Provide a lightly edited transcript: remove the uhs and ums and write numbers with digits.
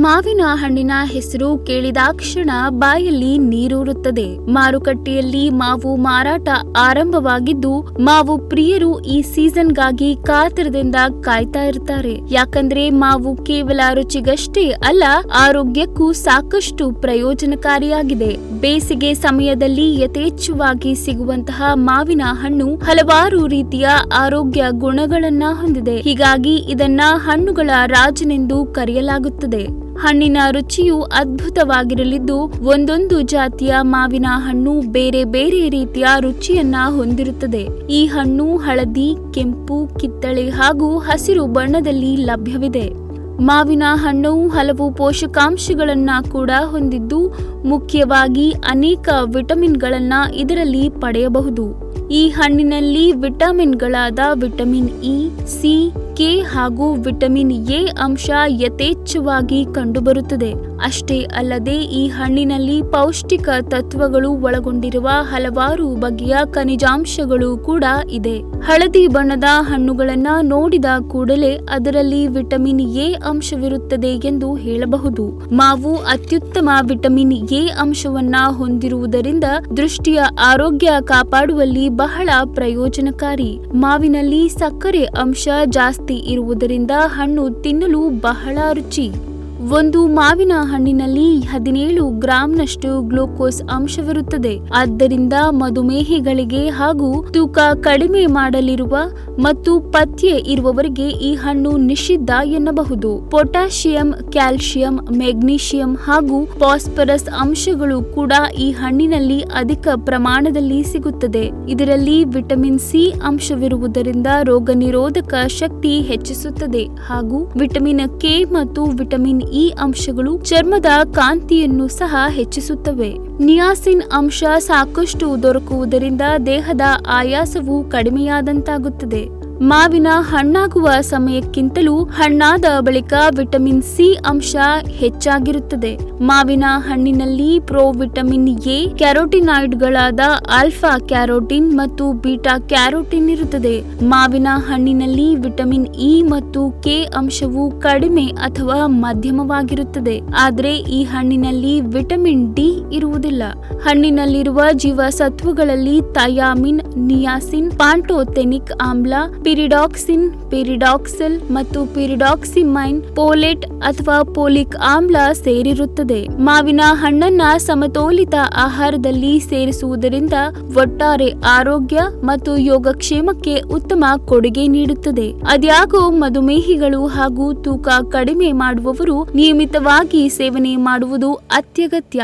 ಮಾವಿನ ಹಣ್ಣಿನ ಹೆಸರು ಕೇಳಿದಾಕ್ಷಣ ಬಾಯಲ್ಲಿ ನೀರೂರುತ್ತದೆ. ಮಾರುಕಟ್ಟೆಯಲ್ಲಿ ಮಾವು ಮಾರಾಟ ಆರಂಭವಾಗಿದ್ದು, ಮಾವು ಪ್ರಿಯರು ಈ ಸೀಸನ್ಗಾಗಿ ಕಾತರದಿಂದ ಕಾಯ್ತಾ ಇರ್ತಾರೆ. ಯಾಕಂದ್ರೆ ಮಾವು ಕೇವಲ ರುಚಿಗಷ್ಟೇ ಅಲ್ಲ, ಆರೋಗ್ಯಕ್ಕೂ ಸಾಕಷ್ಟು ಪ್ರಯೋಜನಕಾರಿಯಾಗಿದೆ. ಬೇಸಿಗೆ ಸಮಯದಲ್ಲಿ ಯಥೇಚ್ಛವಾಗಿ ಸಿಗುವಂತಹ ಮಾವಿನ ಹಣ್ಣು ಹಲವಾರು ರೀತಿಯ ಆರೋಗ್ಯ ಗುಣಗಳನ್ನ ಹೊಂದಿದೆ. ಹೀಗಾಗಿ ಇದನ್ನ ಹಣ್ಣುಗಳ ರಾಜನೆಂದು ಕರೆಯಲಾಗುತ್ತದೆ. ಹಣ್ಣಿನ ರುಚಿಯು ಅದ್ಭುತವಾಗಿರಲಿದ್ದು, ಒಂದೊಂದು ಜಾತಿಯ ಮಾವಿನ ಹಣ್ಣು ಬೇರೆ ಬೇರೆ ರೀತಿಯ ರುಚಿಯನ್ನ ಹೊಂದಿರುತ್ತದೆ. ಈ ಹಣ್ಣು ಹಳದಿ, ಕೆಂಪು, ಕಿತ್ತಳೆ ಹಾಗೂ ಹಸಿರು ಬಣ್ಣದಲ್ಲಿ ಲಭ್ಯವಿದೆ. ಮಾವಿನ ಹಣ್ಣು ಹಲವು ಪೋಷಕಾಂಶಗಳನ್ನ ಕೂಡ ಹೊಂದಿದ್ದು, ಮುಖ್ಯವಾಗಿ ಅನೇಕ ವಿಟಮಿನ್ಗಳನ್ನ ಇದರಲ್ಲಿ ಪಡೆಯಬಹುದು. ಈ ಹಣ್ಣಿನಲ್ಲಿ ವಿಟಮಿನ್ಗಳಾದ ವಿಟಮಿನ್ ಇ, ಸಿ, ಕೆ ಹಾಗೂ ವಿಟಮಿನ್ ಎ ಅಂಶ ಯಥೇಚ್ಛವಾಗಿ ಕಂಡುಬರುತ್ತದೆ. ಅಷ್ಟೇ ಅಲ್ಲದೆ ಈ ಹಣ್ಣಿನಲ್ಲಿ ಪೌಷ್ಟಿಕ ತತ್ವಗಳು ಒಳಗೊಂಡಿರುವ ಹಲವಾರು ಬಗೆಯ ಖನಿಜಾಂಶಗಳು ಕೂಡ ಇದೆ. ಹಳದಿ ಬಣ್ಣದ ಹಣ್ಣುಗಳನ್ನ ನೋಡಿದ ಕೂಡಲೇ ಅದರಲ್ಲಿ ವಿಟಮಿನ್ ಎ ಅಂಶವಿರುತ್ತದೆ ಎಂದು ಹೇಳಬಹುದು. ಮಾವು ಅತ್ಯುತ್ತಮ ವಿಟಮಿನ್ ಎ ಅಂಶವನ್ನ ಹೊಂದಿರುವುದರಿಂದ ದೃಷ್ಟಿಯ ಆರೋಗ್ಯ ಕಾಪಾಡುವಲ್ಲಿ ಬಹಳ ಪ್ರಯೋಜನಕಾರಿ. ಮಾವಿನಲ್ಲಿ ಸಕ್ಕರೆ ಅಂಶ ಜಾಸ್ತಿ ಇರುವುದರಿಂದ ಹಣ್ಣು ತಿನ್ನಲು ಬಹಳ ರುಚಿ. ಒಂದು ಮಾವಿನ ಹಣ್ಣಿನಲ್ಲಿ 17 ಗ್ರಾಂನಷ್ಟು ಗ್ಲೂಕೋಸ್ ಅಂಶವಿರುತ್ತದೆ. ಆದ್ದರಿಂದ ಮಧುಮೇಹಿಗಳಿಗೆ ಹಾಗೂ ತೂಕ ಕಡಿಮೆ ಮಾಡಲಿರುವ ಮತ್ತು ಪಥ್ಯ ಇರುವವರಿಗೆ ಈ ಹಣ್ಣು ನಿಷಿದ್ಧ ಎನ್ನಬಹುದು. ಪೊಟ್ಯಾಷಿಯಂ, ಕ್ಯಾಲ್ಸಿಯಂ, ಮೆಗ್ನೀಷಿಯಂ ಹಾಗೂ ಫಾಸ್ಫರಸ್ ಅಂಶಗಳು ಕೂಡ ಈ ಹಣ್ಣಿನಲ್ಲಿ ಅಧಿಕ ಪ್ರಮಾಣದಲ್ಲಿ ಸಿಗುತ್ತದೆ. ಇದರಲ್ಲಿ ವಿಟಮಿನ್ ಸಿ ಅಂಶವಿರುವುದರಿಂದ ರೋಗ ನಿರೋಧಕ ಶಕ್ತಿ ಹೆಚ್ಚಿಸುತ್ತದೆ ಹಾಗೂ ವಿಟಮಿನ್ ಕೆ ಮತ್ತು ವಿಟಮಿನ್ ಈ ಅಂಶಗಳು ಚರ್ಮದ ಕಾಂತಿಯನ್ನು ಸಹ ಹೆಚ್ಚಿಸುತ್ತವೆ. ನಿಯಾಸಿನ್ ಅಂಶ ಸಾಕಷ್ಟು ದೊರಕುವುದರಿಂದ ದೇಹದ ಆಯಾಸವು ಕಡಿಮೆಯಾದಂತಾಗುತ್ತದೆ. ಮಾವಿನ ಹಣ್ಣಾಗುವ ಸಮಯಕ್ಕಿಂತಲೂ ಹಣ್ಣಾದ ಬಳಿಕ ವಿಟಮಿನ್ ಸಿ ಅಂಶ ಹೆಚ್ಚಾಗಿರುತ್ತದೆ. ಮಾವಿನ ಹಣ್ಣಿನಲ್ಲಿ ವಿಟಮಿನ್ ಎ, ಕ್ಯಾರೋಟಿನಾಯ್ಡ್ಗಳಾದ ಆಲ್ಫಾ ಕ್ಯಾರೋಟಿನ್ ಮತ್ತು ಬೀಟಾ ಕ್ಯಾರೋಟಿನ್ ಇರುತ್ತದೆ. ಮಾವಿನ ಹಣ್ಣಿನಲ್ಲಿ ವಿಟಮಿನ್ ಇ ಮತ್ತು ಕೆ ಅಂಶವು ಕಡಿಮೆ ಅಥವಾ ಮಧ್ಯಮವಾಗಿರುತ್ತದೆ. ಆದರೆ ಈ ಹಣ್ಣಿನಲ್ಲಿ ವಿಟಮಿನ್ ಡಿ ಇರುವುದಿಲ್ಲ. ಹಣ್ಣಿನಲ್ಲಿರುವ ಜೀವಸತ್ವಗಳಲ್ಲಿ ಥಯಾಮಿನ್, ನಿಯಾಸಿನ್, ಪಾಂಟೋಥೆನಿಕ್ ಆಮ್ಲ, ಪಿರಿಡಾಕ್ಸಿನ್, ಪಿರಿಡಾಕ್ಸಲ್ ಮತ್ತು ಪಿರಿಡಾಕ್ಸಿಮೈನ್, ಪೋಲೇಟ್ ಅಥವಾ ಪೋಲಿಕ್ ಆಮ್ಲ ಸೇರಿರುತ್ತದೆ. ಮಾವಿನ ಹಣ್ಣನ್ನ ಸಮತೋಲಿತ ಆಹಾರದಲ್ಲಿ ಸೇರಿಸುವುದರಿಂದ ಒಟ್ಟಾರೆ ಆರೋಗ್ಯ ಮತ್ತು ಯೋಗಕ್ಷೇಮಕ್ಕೆ ಉತ್ತಮ ಕೊಡುಗೆ ನೀಡುತ್ತದೆ. ಅದ್ಯಾಗೋ ಮಧುಮೇಹಿಗಳು ಹಾಗೂ ತೂಕ ಕಡಿಮೆ ಮಾಡುವವರು ನಿಯಮಿತವಾಗಿ ಸೇವನೆ ಮಾಡುವುದು ಅತ್ಯಗತ್ಯ.